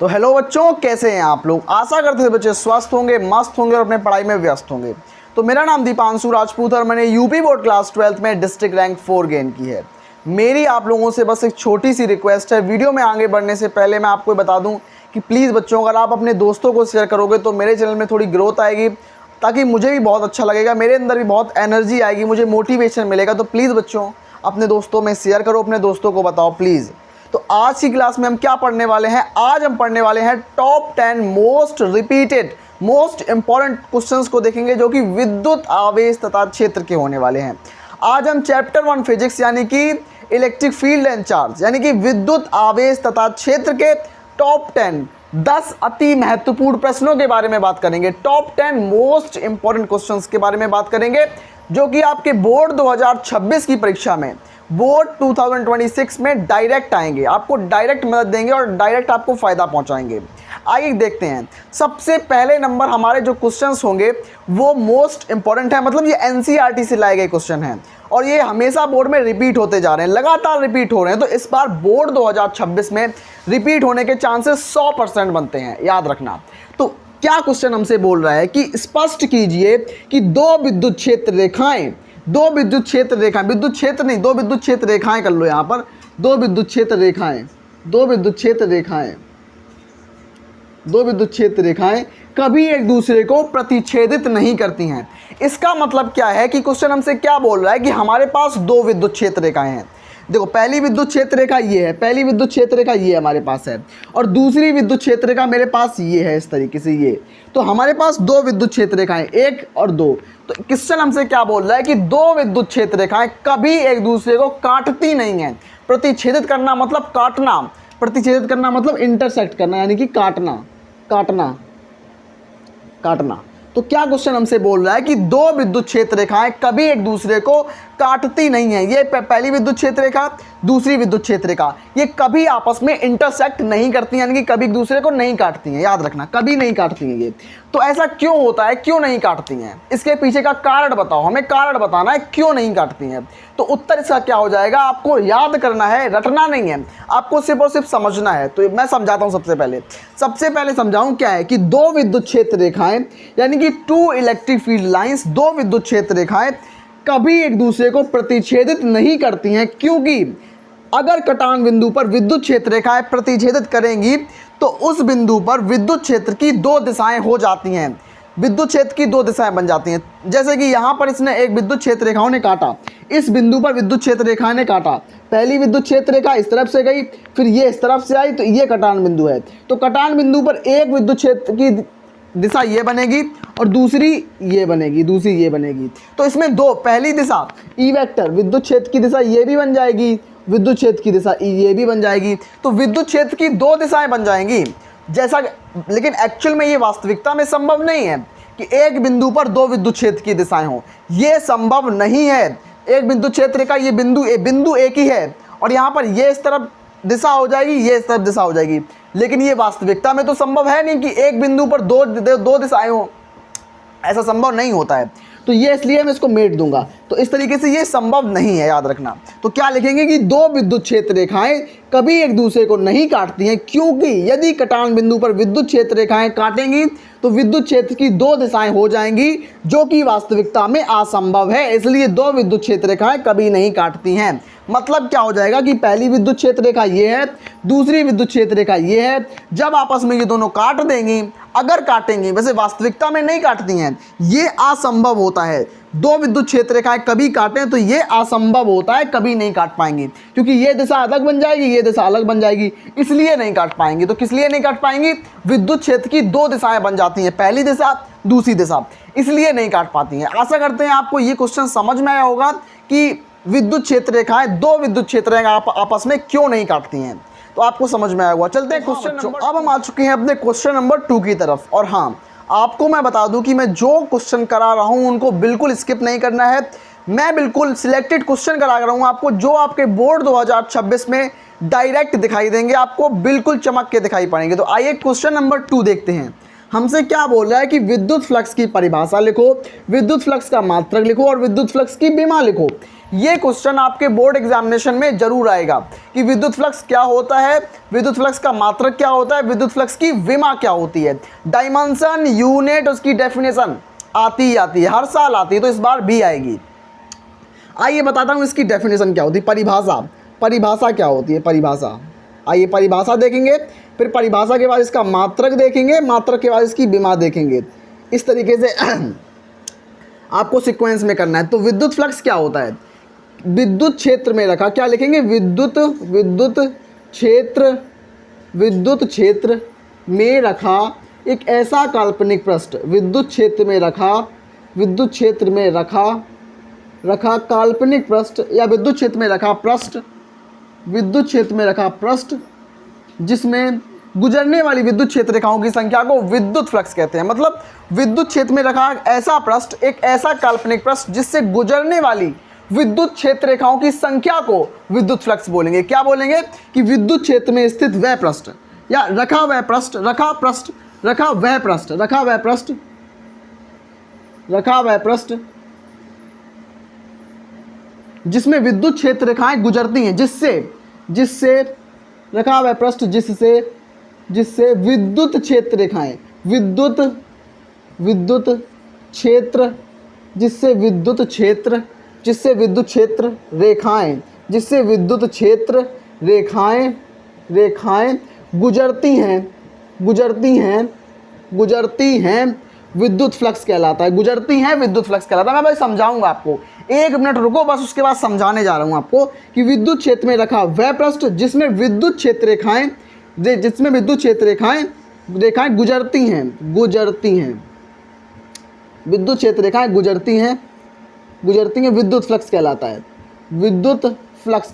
तो हेलो बच्चों, कैसे हैं आप लोग। आशा करते थे बच्चे स्वस्थ होंगे, मस्त होंगे और अपने पढ़ाई में व्यस्त होंगे। तो मेरा नाम दीपांशु राजपूत और मैंने यूपी बोर्ड क्लास 12th में डिस्ट्रिक्ट रैंक 4 गेन की है। मेरी आप लोगों से बस एक छोटी सी रिक्वेस्ट है, वीडियो में आगे बढ़ने से पहले मैं आपको बता दूं कि प्लीज़ बच्चों, अगर आप अपने दोस्तों को शेयर करोगे तो मेरे चैनल में थोड़ी ग्रोथ आएगी, ताकि मुझे भी बहुत अच्छा लगेगा, मेरे अंदर भी बहुत एनर्जी आएगी, मुझे मोटिवेशन मिलेगा। तो प्लीज़ बच्चों अपने दोस्तों में शेयर करो, अपने दोस्तों को बताओ प्लीज़। तो आज की क्लास में हम क्या पढ़ने वाले हैं? आज हम पढ़ने वाले हैं top 10 most repeated most important questions को देखेंगे, जो कि विद्युत आवेश तथा क्षेत्र के होने वाले हैं। आज हम चैप्टर 1 फिजिक्स यानी कि इलेक्ट्रिक फील्ड एंड चार्ज यानी कि विद्युत आवेश तथा क्षेत्र के टॉप 10 अति महत्वपूर्ण प्रश्नों के बारे में बात करेंगे। टॉप 10 मोस्ट इंपॉर्टेंट क्वेश्चंस के बारे में बात करेंगे, जो कि आपके बोर्ड 2026 की परीक्षा में, बोर्ड 2026 में डायरेक्ट आएंगे, आपको डायरेक्ट मदद देंगे और डायरेक्ट आपको फ़ायदा पहुंचाएंगे। आइए देखते हैं। सबसे पहले नंबर हमारे जो क्वेश्चंस होंगे वो मोस्ट इंपॉर्टेंट है, मतलब ये एनसीईआरटी से लाए गए क्वेश्चन हैं और ये हमेशा बोर्ड में रिपीट होते जा रहे हैं, लगातार रिपीट हो रहे हैं। तो इस बार बोर्ड 2026 में रिपीट होने के चांसेस 100% बनते हैं, याद रखना। तो क्या क्वेश्चन हमसे बोल रहा है कि स्पष्ट कीजिए कि दो विद्युत क्षेत्र रेखाएं, दो विद्युत क्षेत्र रेखाएं, विद्युत क्षेत्र नहीं, दो विद्युत क्षेत्र रेखाएं कर लो यहाँ पर, दो विद्युत क्षेत्र रेखाएं, दो विद्युत क्षेत्र रेखाएं, दो विद्युत क्षेत्र रेखाएं कभी एक दूसरे को प्रतिच्छेदित नहीं करती हैं। इसका मतलब क्या है कि क्वेश्चन हमसे क्या बोल रहा है कि हमारे पास दो विद्युत क्षेत्र रेखाएं हैं। देखो, पहली विद्युत क्षेत्र रेखा ये है, पहली विद्युत क्षेत्र रेखा ये हमारे पास है, और दूसरी विद्युत क्षेत्र रेखा मेरे पास ये है, इस तरीके से ये। तो हमारे पास दो विद्युत क्षेत्र रेखाएं, एक और दो। तो क्वेश्चन हमसे क्या बोल रहा है कि दो विद्युत क्षेत्र रेखाएं कभी एक दूसरे को काटती नहीं हैं। प्रतिच्छेदित करना मतलब काटना, प्रतिच्छेदित करना मतलब इंटरसेक्ट करना, यानी कि काटना, काटना, काटना। तो क्या क्वेश्चन हमसे बोल रहा है कि दो विद्युत क्षेत्र रेखाएं कभी एक दूसरे को काटती नहीं है। ये पहली विद्युत क्षेत्र रेखा, दूसरी विद्युत क्षेत्र रेखा, ये कभी आपस में इंटरसेक्ट नहीं करती, यानी कि कभी एक दूसरे को नहीं काटती हैं। याद रखना, कभी नहीं काटती हैं ये। तो ऐसा क्यों होता है, क्यों नहीं काटती हैं? इसके पीछे का कारण बताओ, हमें कारण बताना है क्यों नहीं काटती हैं। तो उत्तर इसका क्या हो जाएगा, आपको याद करना है, रटना नहीं है, आपको सिर्फ और सिर्फ समझना है। तो मैं समझाता हूँ। सबसे पहले समझाऊँ क्या है कि दो विद्युत क्षेत्र रेखाएं यानी कि टू इलेक्ट्रिक फील्ड लाइंस, दो विद्युत क्षेत्र रेखाएं कभी एक दूसरे को प्रतिच्छेदित नहीं करती हैं, क्योंकि अगर कटान बिंदु पर विद्युत क्षेत्र रेखाएं प्रतिच्छेदित करेंगी तो उस बिंदु पर विद्युत क्षेत्र की दो दिशाएं हो जाती हैं, विद्युत क्षेत्र की दो दिशाएं बन जाती हैं। जैसे कि यहाँ पर इसने एक विद्युत क्षेत्र रेखाओं ने काटा, इस बिंदु पर विद्युत क्षेत्र रेखा ने काटा, पहली विद्युत क्षेत्र रेखा इस तरफ से गई, फिर ये इस तरफ से आई, तो ये कटान बिंदु है। तो कटान बिंदु पर एक विद्युत क्षेत्र की दिशा ये बनेगी और दूसरी ये बनेगी, दूसरी ये बनेगी। तो इसमें दो, पहली दिशा ई वेक्टर, विद्युत क्षेत्र की दिशा ये भी बन जाएगी, विद्युत क्षेत्र की दिशा ये भी बन जाएगी। तो विद्युत क्षेत्र की दो दिशाएं बन जाएंगी जैसा, लेकिन एक्चुअल में ये वास्तविकता में संभव नहीं है कि एक बिंदु पर दो विद्युत क्षेत्र की दिशाएं हों, ये संभव नहीं है। एक विद्युत क्षेत्र का ये बिंदु एक ही है और यहाँ पर ये इस तरफ दिशा हो जाएगी, ये इस तरफ दिशा हो जाएगी, लेकिन ये वास्तविकता में तो संभव है नहीं कि एक बिंदु पर दो दिशाएं हों, ऐसा संभव नहीं होता है। तो ये इसलिए मैं इसको मेट दूंगा। तो इस तरीके से ये संभव नहीं है, याद रखना। तो क्या लिखेंगे कि दो विद्युत क्षेत्र रेखाएं कभी एक दूसरे को नहीं काटती हैं, क्योंकि यदि कटान बिंदु पर विद्युत क्षेत्र रेखाएं काटेंगी तो विद्युत क्षेत्र की दो दिशाएं हो जाएंगी, जो कि वास्तविकता में असंभव है। इसलिए दो विद्युत क्षेत्र रेखाएं कभी नहीं काटती हैं। मतलब क्या हो जाएगा कि पहली विद्युत क्षेत्र रेखा ये है, दूसरी विद्युत क्षेत्र रेखा ये है। जब आपस में ये दोनों काट देंगी, अगर काटेंगी, वैसे वास्तविकता में नहीं काटती हैं, ये असंभव होता है। दो विद्युत क्षेत्र रेखाएं कभी काटें तो ये असंभव होता है, कभी नहीं काट पाएंगी, क्योंकि ये दिशा अलग बन जाएगी, ये दिशा अलग बन जाएगी, इसलिए नहीं काट पाएंगी। तो किस लिए नहीं काट पाएंगी? विद्युत क्षेत्र की दो दिशाएं बन जाती हैं, पहली दिशा, दूसरी दिशा, इसलिए नहीं काट पाती हैं। आशा करते हैं आपको ये क्वेश्चन समझ में आया होगा कि विद्युत क्षेत्र रेखाएं, दो विद्युत क्षेत्र रेखाएं आपस में क्यों नहीं काटती हैं। तो आपको समझ में आया होगा। चलते हैं क्वेश्चन नंबर, अब हम आ चुके हैं अपने क्वेश्चन नंबर 2 की तरफ। और हाँ, आपको मैं बता दूं कि मैं जो क्वेश्चन करा रहा हूं उनको बिल्कुल स्किप नहीं करना है। मैं बिल्कुल सिलेक्टेड क्वेश्चन करा रहा हूं आपको, जो आपके बोर्ड 2026 में डायरेक्ट दिखाई देंगे, आपको बिल्कुल चमक के दिखाई पड़ेंगे। तो आइए क्वेश्चन नंबर 2 देखते हैं। हमसे क्या बोल रहा है कि विद्युत फ्लक्स की परिभाषा लिखो, विद्युत फ्लक्स का मात्रक लिखो और विद्युत फ्लक्स की विमा लिखो। ये क्वेश्चन आपके बोर्ड एग्जामिनेशन में जरूर आएगा कि विद्युत फ्लक्स क्या होता है, विद्युत फ्लक्स का मात्रक क्या होता है, विद्युत फ्लक्स की विमा क्या होती है। डायमेंशन, यूनिट, उसकी डेफिनेशन आती ही आती है, हर साल आती है, तो इस बार भी आएगी। आइए बताता हूँ इसकी डेफिनेशन क्या होती है। परिभाषा, परिभाषा क्या होती है, परिभाषा। आइए परिभाषा देखेंगे, फिर परिभाषा के बाद इसका मात्रक देखेंगे, मात्रक के बाद इसकी विमा देखेंगे। इस तरीके से आपको सीक्वेंस में करना है। तो विद्युत फ्लक्स क्या होता है, विद्युत क्षेत्र में रखा, क्या लिखेंगे, विद्युत क्षेत्र में रखा एक ऐसा काल्पनिक पृष्ठ, विद्युत क्षेत्र में रखा काल्पनिक पृष्ठ या विद्युत क्षेत्र में रखा पृष्ठ जिसमें गुजरने वाली विद्युत क्षेत्र रेखाओं की संख्या को विद्युत फ्लक्स कहते हैं। मतलब विद्युत क्षेत्र में रखा ऐसा पृष्ठ, एक ऐसा काल्पनिक पृष्ठ जिससे गुजरने वाली विद्युत क्षेत्र रेखाओं की संख्या को विद्युत फ्लक्स बोलेंगे। क्या बोलेंगे कि विद्युत क्षेत्र में स्थित वह पृष्ठ या रखा वह पृष्ठ जिसमें विद्युत क्षेत्र रेखाएं गुजरती हैं, जिससे रखा वह पृष्ठ जिससे विद्युत क्षेत्र रेखाएं रेखाएं गुजरती हैं विद्युत फ्लक्स कहलाता है। मैं भाई समझाऊंगा आपको, 1 मिनट रुको बस, उसके बाद समझाने जा रहा हूं आपको कि विद्युत क्षेत्र में रखा वह पृष्ठ जिसमें विद्युत क्षेत्र रेखाएं गुजरती हैं, विद्युत क्षेत्र रेखाएं गुजरती हैं, विद्युत फ्लक्स कहलाता है, विद्युत फ्लक्स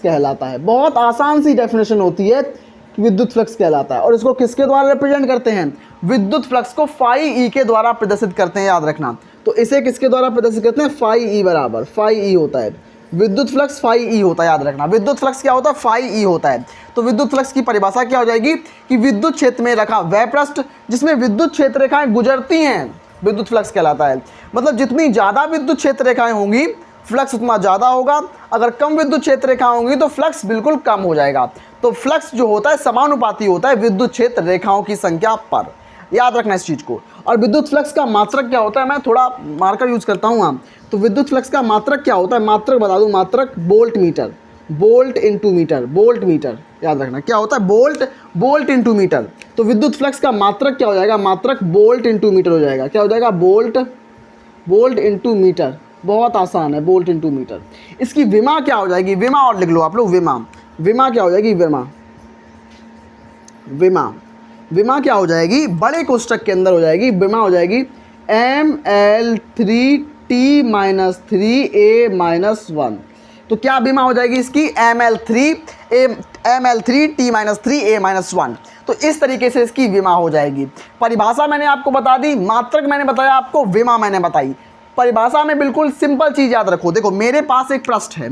कहलाता है। बहुत आसान सी डेफिनेशन होती है कि विद्युत फ्लक्स कहलाता है। और इसको किसके द्वारा रिप्रेजेंट करते हैं, विद्युत फ्लक्स को फाई ई के द्वारा प्रदर्शित करते हैं, याद रखना। तो इसे किसके द्वारा प्रदर्शित करते हैं, फाई ई बराबर फाई ई होता है, विद्युत फ्लक्स फाई ई होता है, याद रखना। विद्युत फ्लक्स क्या होता है, फाई ई होता है। तो विद्युत फ्लक्स की परिभाषा क्या हो जाएगी कि विद्युत क्षेत्र में रखा वह पृष्ठ जिसमें विद्युत क्षेत्र रेखाएं गुजरती हैं, विद्युत फ्लक्स कहलाता है। मतलब जितनी ज़्यादा विद्युत क्षेत्र रेखाएं होंगी फ्लक्स उतना ज़्यादा होगा, अगर कम विद्युत क्षेत्र रेखाएं होंगी तो फ्लक्स बिल्कुल कम हो जाएगा। तो फ्लक्स जो होता है समानुपाती होता है विद्युत क्षेत्र रेखाओं की संख्या पर, याद रखना इस चीज़ को। और विद्युत फ्लक्स का मात्रक क्या होता है, मैं थोड़ा मार्कर यूज़ करता हूँ यहाँ। तो विद्युत फ्लक्स का मात्रक क्या होता है, मात्रक बता दूँ, मात्रक वोल्ट मीटर, याद रखना क्या होता है, वोल्ट इंटू मीटर। तो विद्युत फ्लक्स का मात्रक क्या हो जाएगा, मात्रक वोल्ट इंटू मीटर हो जाएगा। क्या हो जाएगा, वोल्ट इंटू मीटर। बहुत आसान है, वोल्ट इंटू मीटर। इसकी विमा क्या हो जाएगी, विमा और लिख लो आप लोग, विमा क्या हो जाएगी, विमा क्या हो जाएगी, बड़े कोष्ठक के अंदर हो जाएगी, विमा हो जाएगी ML3T-3A-1। तो क्या विमा हो जाएगी इसकी, ML3T-3A-1। तो इस तरीके से इसकी विमा हो जाएगी। परिभाषा मैंने आपको बता दी, मात्रक मैंने बताया आपको, विमा मैंने बताई। परिभाषा में बिल्कुल सिंपल चीज़ याद रखो। देखो मेरे पास एक पृष्ठ है,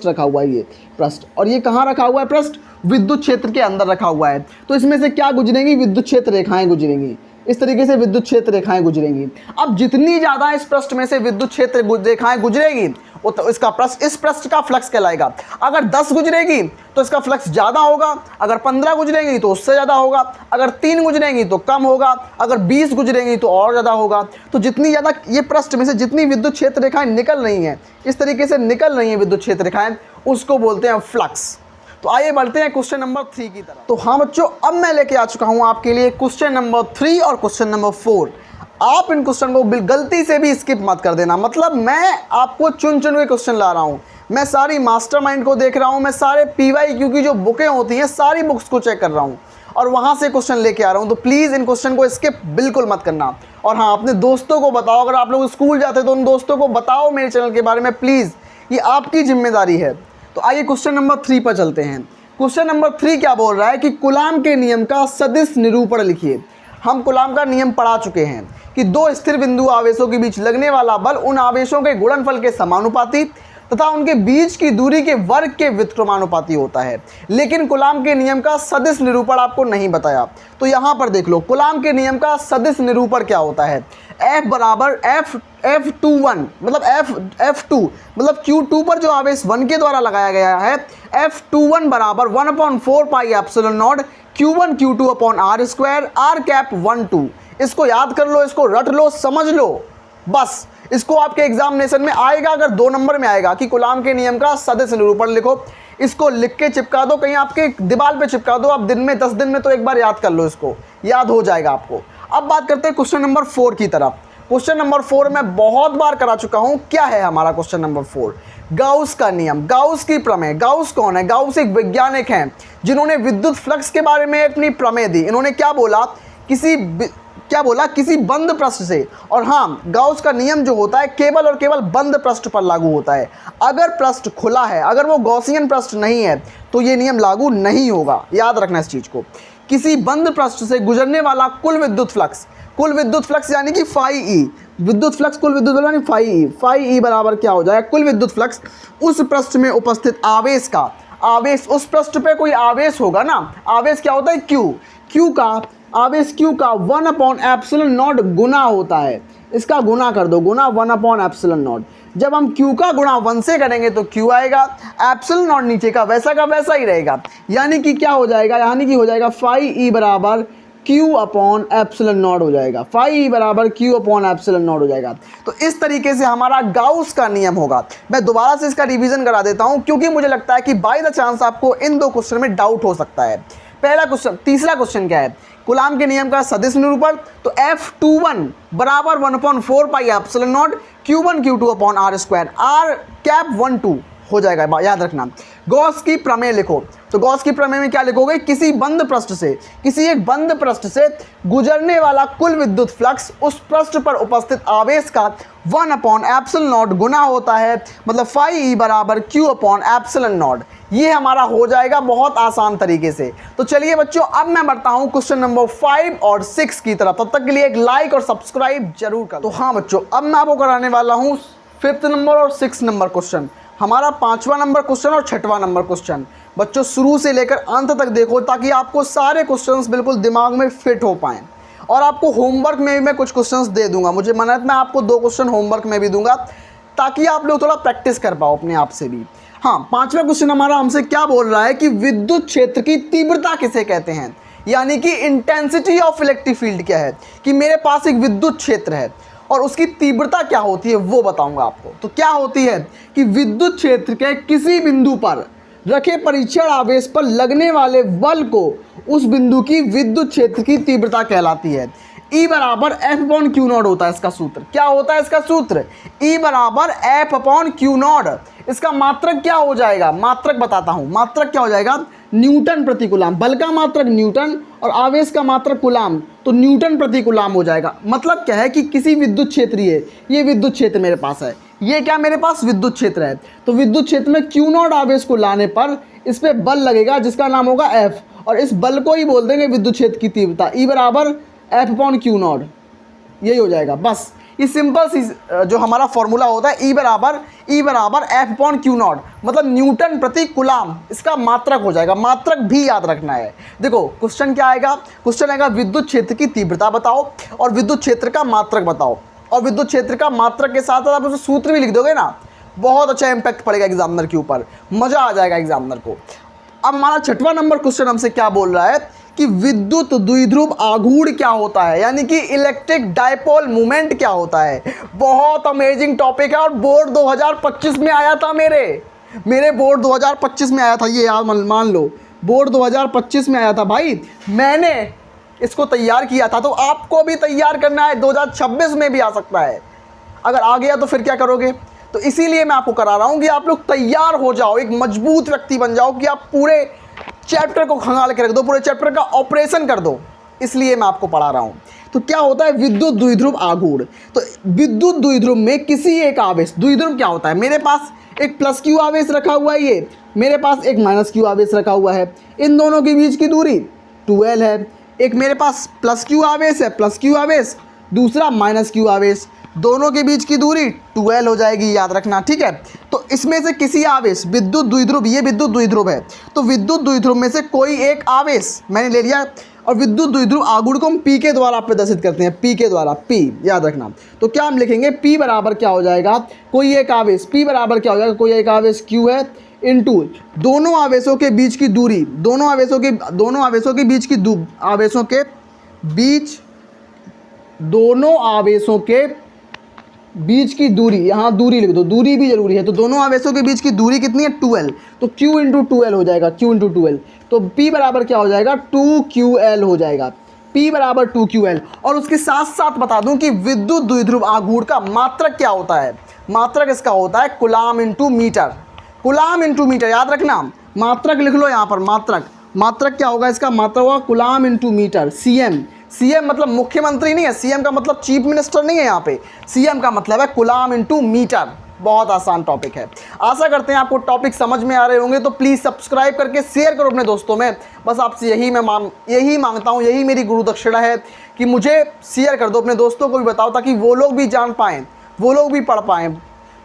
रखा हुआ है, ये पृष्ठ, और ये कहाँ रखा हुआ है पृष्ठ, विद्युत क्षेत्र के अंदर रखा हुआ है। तो इसमें से क्या गुजरेंगी, विद्युत क्षेत्र रेखाएं गुजरेंगी, इस तरीके से विद्युत क्षेत्र रेखाएं गुजरेंगी। अब जितनी ज़्यादा इस पृष्ठ में से विद्युत क्षेत्र रेखाएं गुजरेगी तो इसका पृष्ठ, इस पृष्ठ का फ्लक्स कहलाएगा। अगर 10 गुजरेगी तो इसका फ्लक्स ज़्यादा होगा, अगर 15 गुजरेंगी तो उससे ज़्यादा होगा, अगर 3 गुजरेंगी तो कम होगा, अगर 20 गुजरेंगी तो और ज़्यादा होगा। तो जितनी ज़्यादा ये पृष्ठ में से जितनी विद्युत क्षेत्र रेखाएं निकल रही हैं, इस तरीके से निकल रही हैं विद्युत क्षेत्र रेखाएं, उसको बोलते हैं फ्लक्स। तो आइए बढ़ते हैं क्वेश्चन नंबर 3 की तरफ। तो हाँ बच्चों, अब मैं लेके आ चुका हूँ आपके लिए क्वेश्चन नंबर 3 और क्वेश्चन नंबर 4। आप इन क्वेश्चन को गलती से भी स्किप मत कर देना। मतलब मैं आपको चुन के क्वेश्चन ला रहा हूँ, मैं सारी मास्टरमाइंड को देख रहा हूँ, मैं सारे PYQ की जो बुकें होती हैं सारी बुक्स को चेक कर रहा हूँ और वहाँ से क्वेश्चन लेके आ रहा हूँ। तो प्लीज़ इन क्वेश्चन को स्किप बिल्कुल मत करना। और हाँ, अपने दोस्तों को बताओ, अगर आप लोग स्कूल जाते हैं तो उन दोस्तों को बताओ मेरे चैनल के बारे में, प्लीज़, ये आपकी जिम्मेदारी है। तो आइए क्वेश्चन नंबर 3 पर चलते हैं। क्वेश्चन नंबर 3 क्या बोल रहा है कि कूलाम के नियम का सदिश निरूपण लिखिए। हम कूलाम का नियम पढ़ा चुके हैं कि दो स्थिर बिंदु आवेशों के बीच लगने वाला बल उन आवेशों के गुणनफल के समानुपाती तथा उनके बीच की दूरी के वर्ग के व्युत्क्रमानुपाती होता है। लेकिन कूलाम के नियम का सदिश निरूपण आपको नहीं बताया। तो यहाँ पर देख लो, कूलाम के नियम का सदिश निरूपण क्या होता है। F बराबर F21 मतलब F2 मतलब Q2 पर जो आवेश 1 के द्वारा लगाया गया है, F21 बराबर 1/4 pi epsilon not Q1 Q2 upon R square R cap 12। इसको याद कर लो, इसको रट लो, समझ लो, बस इसको आपके एग्जामिनेशन में आएगा। अगर 2 नंबर में आएगा कि कूलाम के नियम का सदिश निरूपण लिखो, इसको लिख के चिपका दो, कहीं आपके दीवार पे चिपका दो। आप दिन में 10 दिन में तो एक बार याद कर लो, इसको याद हो जाएगा आपको। अब बात करते हैं क्वेश्चन नंबर 4 की तरफ। क्वेश्चन नंबर 4 मैं बहुत बार करा चुका हूं। क्या है हमारा क्वेश्चन नंबर 4? गाउस का नियम, गाउस की प्रमेय। गाउस कौन है? गाउस एक वैज्ञानिक हैं जिन्होंने विद्युत फ्लक्स के बारे में अपनी प्रमेय दी। इन्होंने क्या बोला, किसी बंद पृष्ठ से। और हाँ, गाउस का नियम जो होता है केवल और केवल बंद पृष्ठ पर लागू होता है। अगर पृष्ठ खुला है, अगर वो गॉसियन पृष्ठ नहीं है, तो ये नियम लागू नहीं होगा। याद रखना इस चीज को। किसी बंद पृष्ठ से गुजरने वाला कुल विद्युत फ्लक्स यानी कि फाई ई, विद्युत फ्लक्स कुल विद्युत फ्लक्स यानी फाई ई बराबर क्या हो जाएगा? कुल विद्युत फ्लक्स उस पृष्ठ में उपस्थित आवेश का, आवेश उस पृष्ठ पे कोई आवेश होगा ना, आवेश क्या होता है? आवेश Q का 1/ε0 गुना होता है। इसका गुना कर दो, गुना 1/ε0। जब हम Q का गुणा 1 से करेंगे तो Q आएगा, एप्सिलॉन नीचे का वैसा ही रहेगा। यानी कि क्या हो जाएगा? यानी कि हो जाएगा फाई ई बराबर Q/ε0 हो जाएगा। फाई ई बराबर Q/ε0 हो जाएगा। तो इस तरीके से हमारा गाउस का नियम होगा। मैं दोबारा से इसका रिवीजन करा देता हूं, क्योंकि मुझे लगता है कि बाय द चांस आपको इन 2 क्वेश्चन में डाउट हो सकता है। पहला क्वेश्चन, तीसरा क्वेश्चन क्या है? कूलाम के नियम का सदिश निरूपण। तो F21 बराबर 1/4 pi epsilon not Q1 Q2 upon R square R cap 12 हो जाएगा। याद रखना। गॉस की प्रमेय लिखो। तो गॉस की प्रमेय में क्या लिखोगे? किसी एक बंद पृष्ठ से गुजरने वाला कुल विद्युत फ्लक्स उस पृष्ठ पर उपस्थित आवेश का 1/ε0 गुना होता है, मतलब फाई ई बराबर Q/ε0। ये हमारा हो जाएगा बहुत आसान तरीके से। तो चलिए बच्चों, अब मैं बढ़ता हूं क्वेश्चन नंबर 5 और 6 की तरफ। तब तक के लिए एक लाइक और सब्सक्राइब जरूर कर। तो हाँ बच्चों, अब मैं आपको कराने वाला हूं 5th नंबर और 6th नंबर क्वेश्चन। हमारा 5वां नंबर क्वेश्चन और 6वां नंबर क्वेश्चन। बच्चों शुरू से लेकर अंत तक देखो, ताकि आपको सारे क्वेश्चंस बिल्कुल दिमाग में फिट हो पाएँ। और आपको होमवर्क में भी मैं कुछ क्वेश्चंस दे दूंगा। मुझे मन है मैं आपको 2 क्वेश्चन होमवर्क में भी दूंगा, ताकि आप लोग थोड़ा प्रैक्टिस कर पाओ अपने आप से भी। हाँ, 5वां क्वेश्चन हमारा हमसे क्या बोल रहा है कि विद्युत क्षेत्र की तीव्रता किसे कहते हैं, यानी कि इंटेंसिटी ऑफ इलेक्ट्रिक फील्ड क्या है। कि मेरे पास एक विद्युत क्षेत्र है और उसकी तीव्रता क्या होती है वो बताऊंगा आपको। तो क्या होती है कि विद्युत क्षेत्र के किसी बिंदु पर रखे परीक्षण आवेश पर लगने वाले बल को उस बिंदु की विद्युत क्षेत्र की तीव्रता कहलाती है। E बराबर F/Q0 होता है इसका सूत्र। क्या होता है इसका सूत्र? E बराबर F/Q0। इसका मात्रक क्या हो जाएगा? मात्रक बताता हूं। मात्रक क्या हो जाएगा? न्यूटन प्रति कूलाम। बल का मात्रक न्यूटन और आवेश का मात्रक कूलाम, तो न्यूटन प्रति कूलाम हो जाएगा। मतलब क्या है कि किसी विद्युत क्षेत्र, ये विद्युत क्षेत्र मेरे पास है, ये क्या मेरे पास विद्युत क्षेत्र है। तो विद्युत क्षेत्र में Q0 आवेश को लाने पर इस पर बल लगेगा जिसका नाम होगा F, और इस बल को ही बोल देंगे विद्युत क्षेत्र की तीव्रता। E बराबर F/Q0, यही हो जाएगा। बस ये सिंपल सी जो हमारा फॉर्मूला होता है, E बराबर F/Q0 मतलब न्यूटन प्रति कूलाम, इसका मात्रक हो जाएगा। मात्रक भी याद रखना है। देखो क्वेश्चन क्या आएगा? क्वेश्चन आएगा विद्युत क्षेत्र की तीव्रता बताओ और विद्युत क्षेत्र का मात्रक बताओ। और विद्युत क्षेत्र का मात्रक के साथ साथ आप उसे सूत्र भी लिख दोगे ना, बहुत अच्छा इंपैक्ट पड़ेगा एग्जामिनर के ऊपर, मजा आ जाएगा एग्जामिनर को। अब हमारा 6वां नंबर क्वेश्चन हमसे क्या बोल रहा है कि विद्युत द्विध्रुव आघूर्ण क्या होता है, यानी कि इलेक्ट्रिक डायपोल मोमेंट क्या होता है। बहुत अमेजिंग टॉपिक है और बोर्ड 2025 में आया था। मेरे बोर्ड 2025 में आया था, ये याद मान लो, बोर्ड 2025 में आया था भाई। मैंने इसको तैयार किया था, तो आपको भी तैयार करना है, 2026 में भी आ सकता है। अगर आ गया तो फिर क्या करोगे? तो इसीलिए मैं आपको करा रहा हूँ कि आप लोग तैयार हो जाओ, एक मजबूत व्यक्ति बन जाओ कि आप पूरे चैप्टर को खंगाल के रख दो, पूरे चैप्टर का ऑपरेशन कर दो। इसलिए मैं आपको पढ़ा रहा हूँ। तो क्या होता है विद्युत द्विध्रुव आघूर्ण? तो विद्युत द्विध्रुव में किसी एक आवेश, द्विध्रुव क्या होता है, मेरे पास एक प्लस Q आवेश रखा हुआ है, मेरे पास एक माइनस Q आवेश रखा हुआ है। इन दोनों के बीच की दूरी 2L है। एक मेरे पास प्लस क्यू आवेश है, प्लस क्यू आवेश, दूसरा माइनस क्यू आवेश, दोनों के बीच की दूरी 2L हो जाएगी, याद रखना, ठीक है। तो इसमें से किसी आवेश, विद्युत द्विध्रुव, ये विद्युत द्विध्रुव है, तो विद्युत द्विध्रुव में से कोई एक आवेश मैंने ले लिया, और विद्युत द्विध्रुव आघूर्ण को हम P के द्वारा प्रदर्शित करते हैं, P के द्वारा, P याद रखना। तो क्या हम लिखेंगे, P बराबर क्या हो जाएगा, कोई एक आवेश, P बराबर क्या हो जाएगा, कोई एक आवेश Q है इंटू दोनों आवेशों के बीच की दूरी, दोनों आवेशों के बीच की दोनों आवेशों के बीच की दूरी, यहाँ दूरी लिख दो, दूरी भी जरूरी है, तो दोनों आवेशों के बीच की दूरी कितनी है, 2L, तो Q इंटू 2L हो जाएगा, Q इंटू 2L, तो P बराबर क्या हो जाएगा, 2QL हो जाएगा, P बराबर 2QL। और उसके साथ साथ बता दूं कि विद्युत द्विध्रुव आघूर्ण का मात्रक क्या होता है, मात्रक इसका होता है coulomb into metre, coulomb into metre, याद रखना, मात्रक लिख लो यहाँ पर, मात्रक क्या होगा इसका, मात्रक होगा कूलाम इंटू मीटर, सीएम मतलब मुख्यमंत्री नहीं है, सीएम का मतलब चीफ मिनिस्टर नहीं है, यहाँ पे सीएम का मतलब है कूलाम इंटू मीटर। बहुत आसान टॉपिक है, आशा करते हैं आपको टॉपिक समझ में आ रहे होंगे। तो प्लीज़ सब्सक्राइब करके शेयर करो अपने दोस्तों में, बस आपसे यही मांगता हूँ, यही मेरी गुरु दक्षिणा है कि मुझे शेयर कर दो, अपने दोस्तों को भी बताओ, ताकि वो लोग भी जान पाएँ, वो लोग भी पढ़ पाएँ।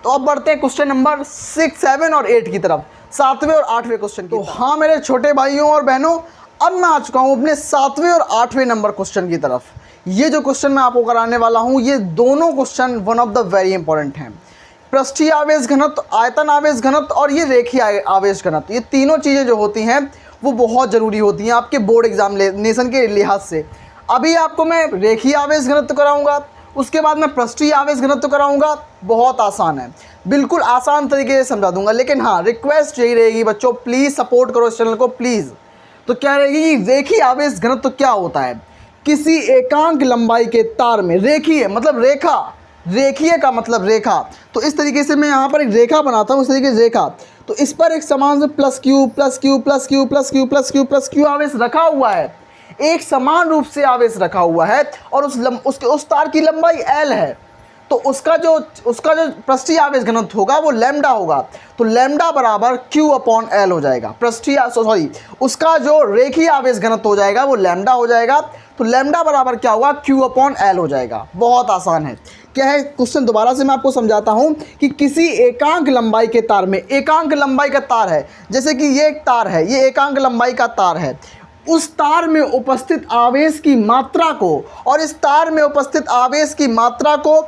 तो अब बढ़ते हैं क्वेश्चन नंबर 6, 7 और 8 की तरफ, 7वें और 8वें क्वेश्चन की। तो हाँ मेरे छोटे भाइयों और बहनों, अब मैं आ चुका हूँ अपने 7वें और 8वें नंबर क्वेश्चन की तरफ। ये जो क्वेश्चन मैं आपको कराने वाला हूँ, ये दोनों question one of the very important हैं। पृष्ठीय आवेश घनत्व, आयतन आवेश घनत्व और ये रेखीय आवेश घनत्व, ये तीनों चीज़ें जो होती हैं वो बहुत ज़रूरी होती हैं आपके बोर्ड एग्जामिनेशन के लिहाज से। अभी आपको मैं रेखीय आवेश घनत्व कराऊंगा, उसके बाद मैं पृष्ठीय आवेश घनत्व कराऊंगा। बहुत आसान है, बिल्कुल आसान तरीके से समझा दूंगा, लेकिन हाँ रिक्वेस्ट यही रहेगी बच्चों, प्लीज़ सपोर्ट करो इस चैनल को प्लीज़। तो क्या रहेगी कि रेखीय आवेश घनत्व क्या होता है, किसी एकांक लंबाई के तार में, रेखीय मतलब रेखा, रेखीय का मतलब रेखा, तो इस तरीके से मैं यहाँ पर एक रेखा बनाता हूँ, इस तरीके से रेखा, तो इस पर एक समान से plus Q plus Q plus Q plus Q plus Q plus Q आवेश रखा हुआ है, एक समान रूप से आवेश रखा हुआ है, और उस तार की लंबाई L है, तो उसका जो पृष्ठीय आवेश घनत्व होगा वो लैम्डा होगा, तो लैम्डा बराबर Q अपॉन L हो जाएगा। उसका जो रेखीय आवेश घनत्व हो जाएगा वो लैम्डा हो जाएगा, तो लैम्डा बराबर क्या होगा, Q अपॉन L हो जाएगा। बहुत आसान है। क्या है क्वेश्चन, दोबारा से मैं आपको समझाता हूं कि किसी एकांक लंबाई के तार में, एकांक लंबाई का तार है, जैसे कि ये एक तार है, ये एकांक लंबाई का तार है, उस तार में उपस्थित आवेश की मात्रा को, और इस तार में उपस्थित आवेश की मात्रा को,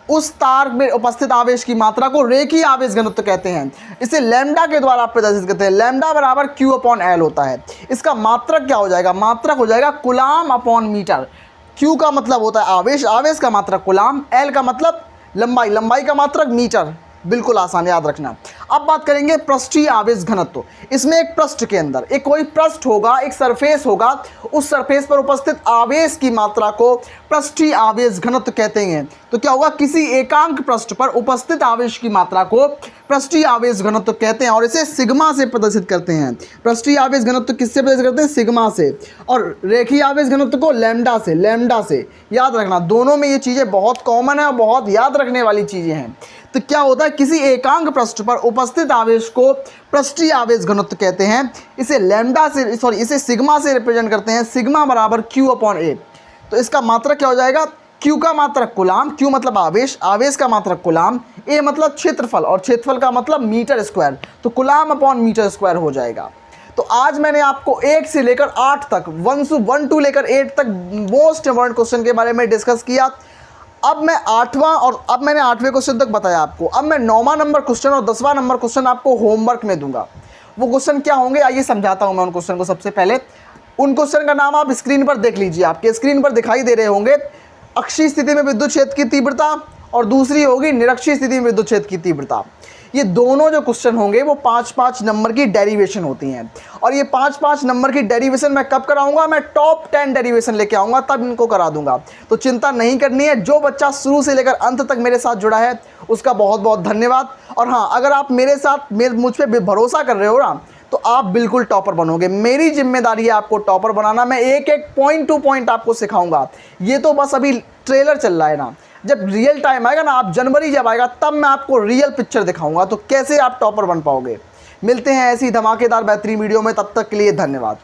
उस तार में उपस्थित आवेश की मात्रा को रेखीय आवेश घनत्व कहते हैं। इसे लैम्डा के द्वारा प्रदर्शित करते हैं, लैम्डा बराबर Q अपॉन L होता है। इसका मात्रक क्या हो जाएगा, मात्रक हो जाएगा कूलाम अपॉन मीटर। Q का मतलब होता है आवेश, आवेश का मात्रक कूलाम, L का मतलब लंबाई, लंबाई का मात्रक मीटर। बिल्कुल आसान, याद रखना। अब बात करेंगे पृष्ठीय आवेश घनत्व। इसमें एक पृष्ठ के अंदर एक कोई पृष्ठ होगा, एक सरफेस होगा, उस सरफेस पर उपस्थित आवेश की मात्रा को पृष्ठीय आवेश घनत्व कहते हैं। तो क्या होगा, किसी एकांक पृष्ठ पर उपस्थित आवेश की मात्रा को पृष्ठीय आवेश घनत्व कहते हैं, और इसे सिग्मा से प्रदर्शित करते हैं। पृष्ठीय आवेश घनत्व किससे प्रदर्शित करते हैं, सिग्मा से, और रेखीय आवेश घनत्व को लैम्डा से, लैम्डा से। याद रखना, दोनों में ये चीज़ें बहुत कॉमन है और बहुत याद रखने वाली चीज़ें हैं। तो क्या होता है, किसी एकांक पृष्ठ पर उपस्थित आवेश को पृष्ठीय आवेश घनत्व कहते हैं। इसे लैम्डा से, इसे सिग्मा से रिप्रेजेंट करते हैं, सिग्मा बराबर Q अपॉन A। तो इसका मात्रक क्या हो जाएगा, Q का मात्रक कूलाम, Q मतलब आवेश, आवेश का मात्रक कूलाम, A मतलब क्षेत्रफल, और क्षेत्रफल का मतलब मीटर स्क्वायर, तो कूलाम अपॉन मीटर स्क्वायर हो जाएगा। तो आज मैंने आपको 1 से लेकर 8 तक, 1 to लेकर 8 तक मोस्ट इम्पोर्टेंट क्वेश्चन के बारे में डिस्कस किया। अब मैं 8वां, और अब मैंने 8वें क्वेश्चन तक बताया आपको। अब मैं 9वां नंबर क्वेश्चन और 10वां नंबर क्वेश्चन आपको होमवर्क में दूंगा। वो क्वेश्चन क्या होंगे, आइए समझाता हूं मैं उन क्वेश्चन को। सबसे पहले उन क्वेश्चन का नाम आप स्क्रीन पर देख लीजिए, आपके स्क्रीन पर दिखाई दे रहे होंगे। अक्षीय स्थिति में विद्युत क्षेत्र की तीव्रता, और दूसरी होगी निरक्षीय स्थिति में विद्युत क्षेत्र की तीव्रता। ये दोनों जो क्वेश्चन होंगे वो 5-5 नंबर की डेरिवेशन होती हैं, और ये 5-5 नंबर की डेरिवेशन मैं कब कराऊंगा, मैं टॉप 10 डेरिवेशन लेके आऊँगा, तब इनको करा दूंगा। तो चिंता नहीं करनी है। जो बच्चा शुरू से लेकर अंत तक मेरे साथ जुड़ा है उसका बहुत बहुत धन्यवाद। और हाँ, अगर आप मेरे साथ मुझ पर भरोसा कर रहे हो ना, तो आप बिल्कुल टॉपर बनोगे। मेरी जिम्मेदारी है आपको टॉपर बनाना। मैं एक एक पॉइंट टू पॉइंट आपको सिखाऊंगा। ये तो बस अभी ट्रेलर चल रहा है ना, जब रियल टाइम आएगा ना, आप जनवरी जब आएगा, तब मैं आपको रियल पिक्चर दिखाऊंगा, तो कैसे आप टॉपर बन पाओगे। मिलते हैं ऐसी धमाकेदार बेहतरीन वीडियो में, तब तक के लिए धन्यवाद।